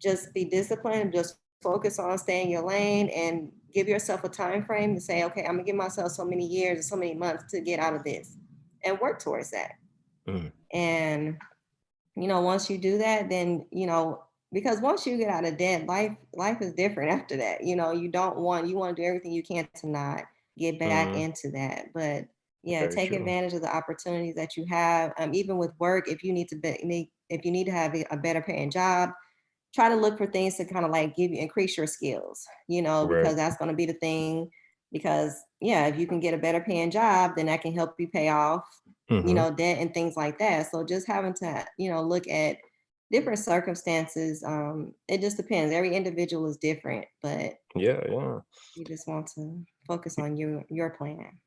Just be disciplined, just focus on staying in your lane and give yourself a time frame to say, okay, I'm gonna give myself so many years or so many months to get out of this and work towards that.
mm,
And once you do that, then because once you get out of debt, life is different after that. You want to do everything you can to not get back
mhm.
into that. But yeah,
Very
take
true.
advantage of the opportunities that you have. Even with work, if you need to have a better paying job, try to look for things to kind of like increase your skills,
Right.
because that's going to be the thing. Because yeah, if you can get a better paying job, then that can help you pay off,
Mhm.
debt and things like that. So just having to, look at different circumstances. It just depends. Every individual is different, but
Yeah, yeah.
you just want to focus on your plan.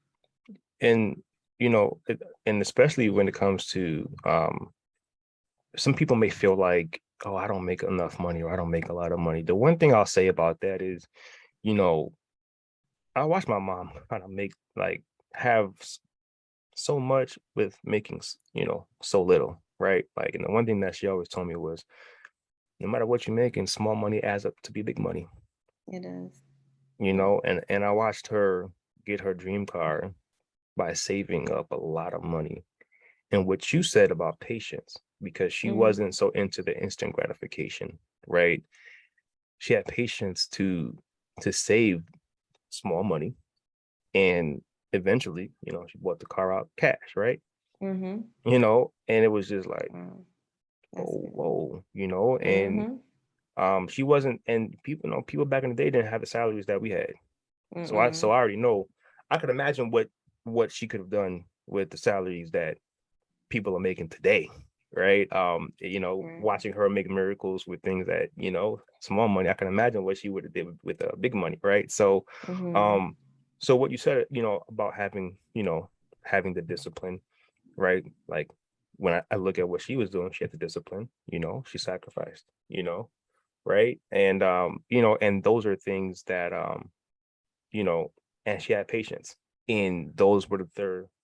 And and especially when it comes to some people may feel like, oh, I don't make enough money or I don't make a lot of money. The one thing I'll say about that is, you know, I watched my mom kind of make like have so much with making so little, right? Like, and the one thing that she always told me was, no matter what you're making, small money adds up to be big money,
It does.
you
Yeah.
know. And I watched her get her dream car by saving up a lot of money. And what you said about patience, because she
Mhm.
wasn't so into the instant gratification, right? She had patience to save small money, and eventually, she bought the car out cash, right?
Mhm.
And it was just like,
Wow. That's
oh,
good.
whoa, and
Mhm.
she wasn't, and people back in the day didn't have the salaries that we had. So I
Mm-mm.
already know. I could imagine what she could have done with the salaries that people are making today, right?
Right.
Watching her make miracles with things that, small money, I can imagine what she would have did with big money, right? So,
Mhm.
um, so what you said, about having the discipline, right? Like when I look at what she was doing, she had the discipline, she sacrificed, right? And those are things that you know, and she had patience. And those were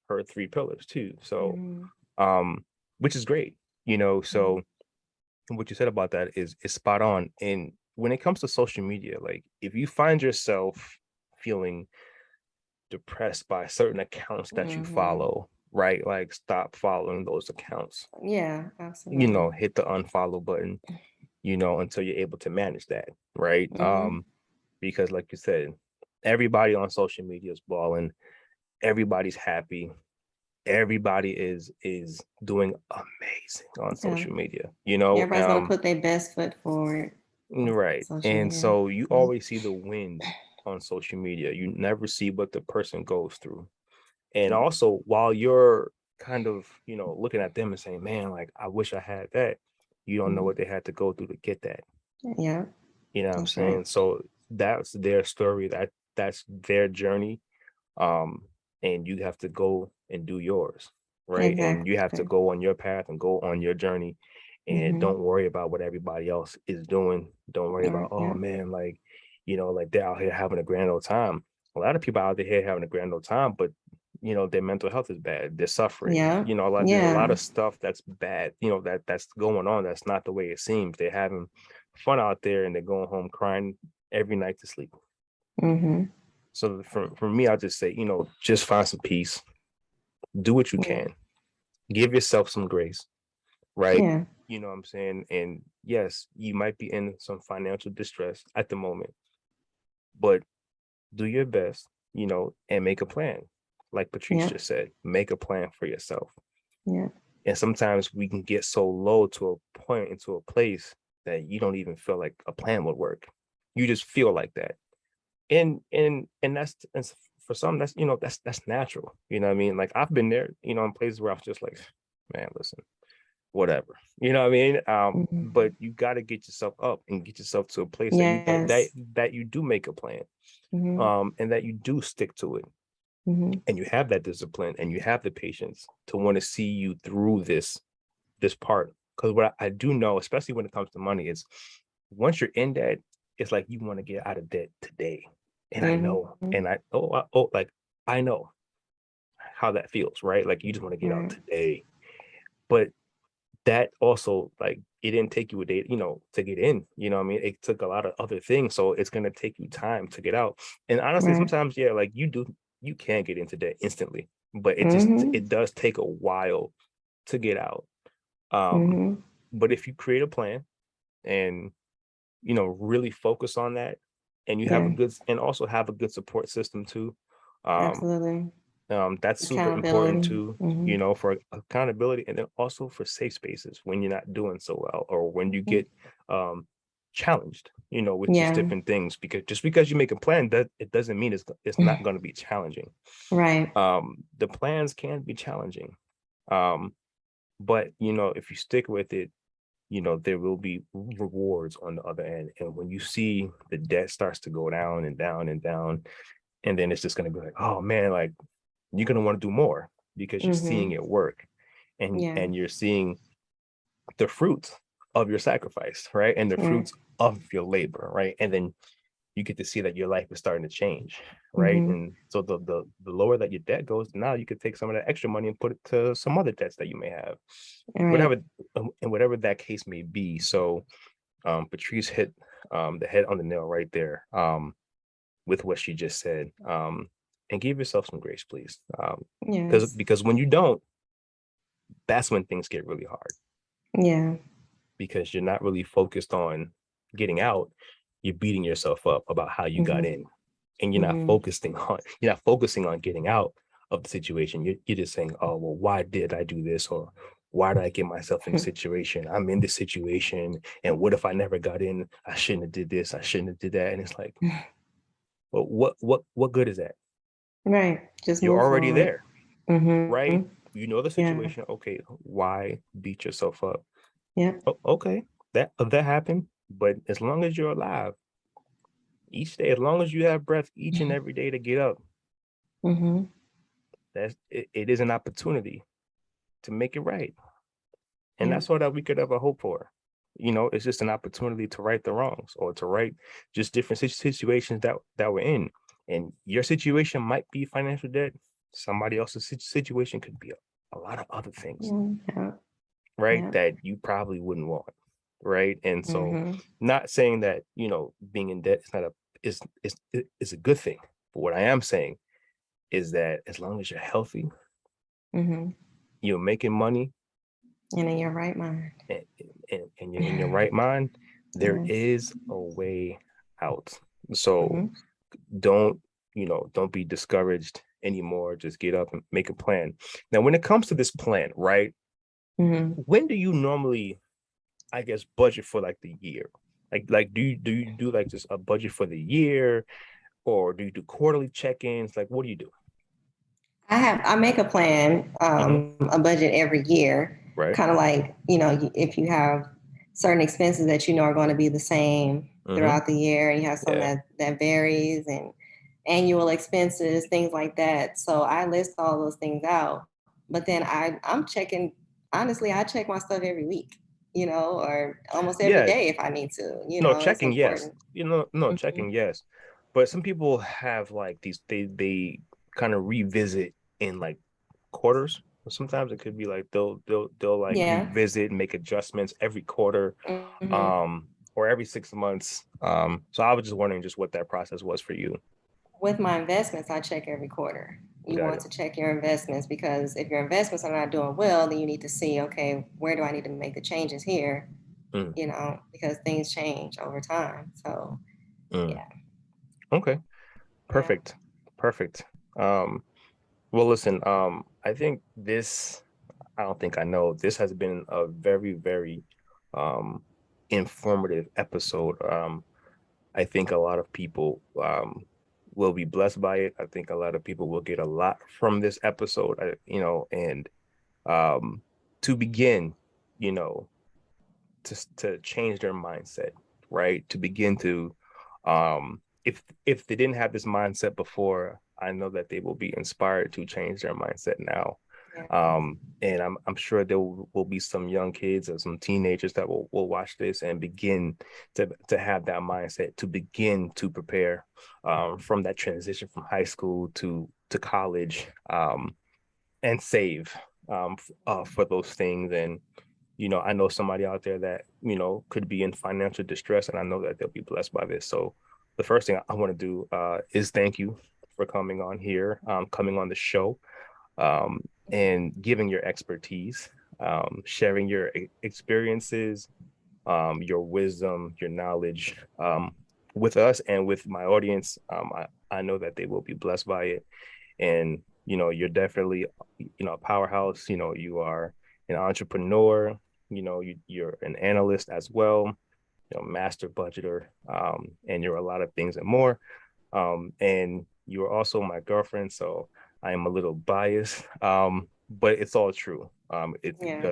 her three pillars too. So
Mhm.
um, which is great,
Yeah.
so what you said about that is spot on. And when it comes to social media, like if you find yourself feeling depressed by certain accounts that you
Mhm.
follow, right? Like stop following those accounts.
Yeah, absolutely.
Hit the unfollow button, until you're able to manage that, right?
Mhm.
Because like you said, everybody on social media is balling, everybody's happy, everybody is doing amazing on
Yeah.
social media,
Everybody's gonna put their best foot forward on
right.
social
And
media.
so you
So,
always see the wins on social media. You never see what the person goes through. And
yeah.
also, while you're kind of, looking at them and saying, man, like, I wish I had that, you don't know
Mhm.
what they had to go through to get that.
Yeah,
You know what I'm
that's right.
saying? So that's their story, that's their journey. um and you have to go and do yours, right? And you have to
Exactly.
go on your path and go on your journey, and
Mhm.
don't worry about what everybody else is doing. Don't worry about,
Or
oh
yeah.
man, like, like they're out here having a grand old time. A lot of people out there having a grand old time, but their mental health is bad, they're suffering,
Yeah.
there's a lot
Yeah.
of stuff that's bad, that's going on, that's not the way it seems. They're having fun out there and they're going home crying every night to sleep.
Mhm.
So for me, I'll just say, just find some peace, do what you
Yeah.
can, give yourself some grace, right?
Yeah.
You know what I'm saying? And yes, you might be in some financial distress at the moment, but do your best, and make a plan. Like Patrice
Yeah.
just said, make a plan for yourself.
Yeah.
And sometimes we can get so low to a point, into a place that you don't even feel like a plan would work. You just feel like that. And that's for some, that's that's natural, what I mean. Like I've been there, in places where I was just like, man, listen, whatever, what I mean. But
Mhm.
you got to get yourself up and get yourself to a place that you that that
Yes.
that you do make a plan,
Mhm.
and that you do stick to it,
Mhm.
and you have that discipline and you have the patience to want to see you through this part. Because what I do know, especially when it comes to money, is once you're in debt, it's like you want to get out of debt today. And I know,
Mhm.
and like I know how that feels, right? Like you just want to get out
Right.
today. But that also, like, it didn't take you a day, to get in. What I mean? It took a lot of other things. So it's gonna take you time to get out. And honestly,
Right.
sometimes, yeah, like you can get into debt instantly, but
Mhm.
it does take a while to get out. Um,
Mhm.
but if you create a plan and really focus on that, and you have a
Yeah.
good, and also have a good support system too, um
Absolutely.
that's super important
Accountability.
too,
Mhm.
for accountability, and then also for safe spaces when you're not doing so well, or when you
Mhm.
get um challenged, with just
Yeah.
different things. Because just because you make a plan, that it doesn't mean it's not going to be challenging.
Right.
The plans can be challenging, um but if you stick with it, there will be rewards on the other end. And when you see the debt starts to go down and down and down, and then it's just going to be like, oh man, like you're going to want to do more because you're seeing
Mhm.
it work, and
Yeah.
you're seeing the fruits of your sacrifice, right? And the
Right.
fruits of your labor, right? And then you get to see that your life is starting to change, right?
Mhm.
And so the lower that your debt goes, now you could take some of that extra money and put it to some other debts that you may have,
All right.
whatever, and whatever that case may be. So Patrice hit the head on the nail right there, with what she just said. And give yourself some grace, please.
Yes.
Because when you don't, that's when things get really hard,
Yeah.
because you're not really focused on getting out. You're beating yourself up about how you got
Mhm.
in, and
Mhm.
you're not focusing on getting out of the situation. You're just saying, oh well, why did I do this, or why did I get myself in this situation? I'm in this situation, and what if I never got in? I shouldn't have did this, I shouldn't have did that. And it's like, well, what good is that?
Right. Just
You're
move
already
forward.
there, right?
Mhm.
You know the
Yeah.
situation. Okay, why beat yourself up?
Yep.
Oh, okay, that happened, but as long as you're alive each day, as long as you have breath each and every day to get up,
Mhm.
it is an opportunity to make it right. And
Yep.
that's all that we could ever hope for. It's just an opportunity to right the wrongs, or to right just different situations that we're in. And your situation might be financial debt. Somebody else's situation could be a lot of other things,
Yeah.
right?
Yeah.
That you probably wouldn't want, right? And so,
Mhm.
not saying that being in debt is not a is a good thing. But what I am saying is that as long as you're healthy,
Mhm.
you're making money,
And in your right mind.
and, and you're in your right mind, there
Yes.
is a way out. So
Mhm.
don't be discouraged anymore. Just get up and make a plan. Now, when it comes to this plan, right?
Mhm.
When do you normally, I guess, budget for like the year? Like do you do like just a budget for the year, or do you do quarterly check-ins? Like, what do you do?
I make a plan,
Hmm.
a budget every year,
Right.
kind of like, if you have certain expenses that you know are going to be the same
Hmm.
throughout the year, and you have some
Yeah.
that varies, and annual expenses, things like that. So I list all those things out. But then I'm checking, honestly, I check my stuff every week, or almost every
Yeah.
day if I need to.
No,
It's
checking, yes.
important.
No,
Hmm.
checking, yes. But some people have like these, they kind of revisit in like quarters. Sometimes it could be like they'll like
Yeah.
revisit and make adjustments every quarter,
Hmm.
or every 6 months. So I was just wondering just what that process was for you.
With my investments, I check every quarter. You
Got
want
it.
to check your investments because if your investments are not doing well, then you need to see, okay, where do I need to make the changes here?
Mm,
Because things change over time. So,
mm.
yeah,
Okay.
yeah,
Perfect. Perfect. Um, well, listen, I think this, I don't think I know, this has been a very, very um informative episode. I think a lot of people will be blessed by it. I think a lot of people will get a lot from this episode. And um to begin, you know, to change their mindset, right? To begin to if they didn't have this mindset before, I know that they will be inspired to change their mindset now.
yeah.
And I'm sure there will be some young kids or some teenagers that will watch this and begin to have that mindset, to begin to prepare from that transition from high school to college, and save for those things. And I know somebody out there that could be in financial distress, and I know that they'll be blessed by this. So the first thing I want to do is thank you for coming on here, coming on the show, and giving your expertise, sharing your experiences, your wisdom, your knowledge, with us and with my audience. I know that they will be blessed by it. And you're definitely a powerhouse. You are an entrepreneur. You're an analyst as well, master budgeter, and you're a lot of things and more. And you're also my girlfriend, so I am a little biased, but it's all true.
Yeah.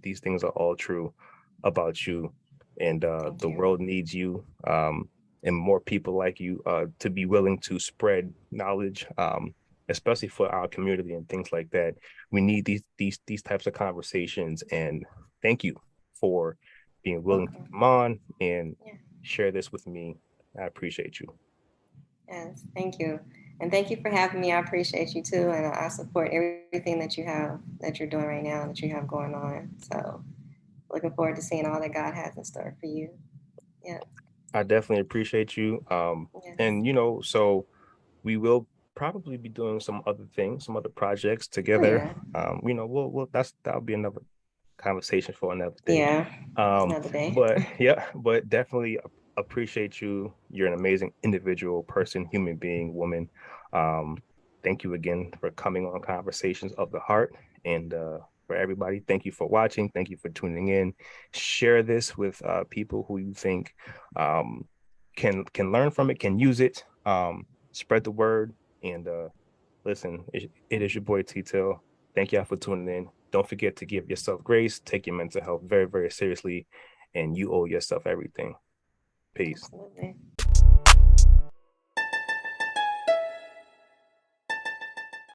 These things are all true about you, and
Thank
the
you.
world needs you, and more people like you, to be willing to spread knowledge, especially for our community and things like that. We need these types of conversations, and thank you for being willing to
Welcome.
come on and
Yeah.
share this with me. I appreciate you.
Yes, thank you. And thank you for having me. I appreciate you too. And I support everything that you have, that you're doing right now, that you have going on. So looking forward to seeing all that God has in store for you. Yeah.
I definitely appreciate you.
Yes.
And so we will probably be doing some other things, some other projects
Oh,
together.
yeah.
We'll that'll be another conversation for another day.
Yeah.
Um,
Another day.
but yeah, but definitely appreciate you. You're an amazing individual, person, human being, woman. Um, thank you again for coming on Conversations of the Heart. And for everybody, thank you for watching. Thank you for tuning in. Share this with people who you think um, can learn from it, can use it. Spread the word. And listen, it is your boy T Till. Thank y'all for tuning in. Don't forget to give yourself grace, take your mental health very, very seriously, and you owe yourself everything. Peace.
Absolutely.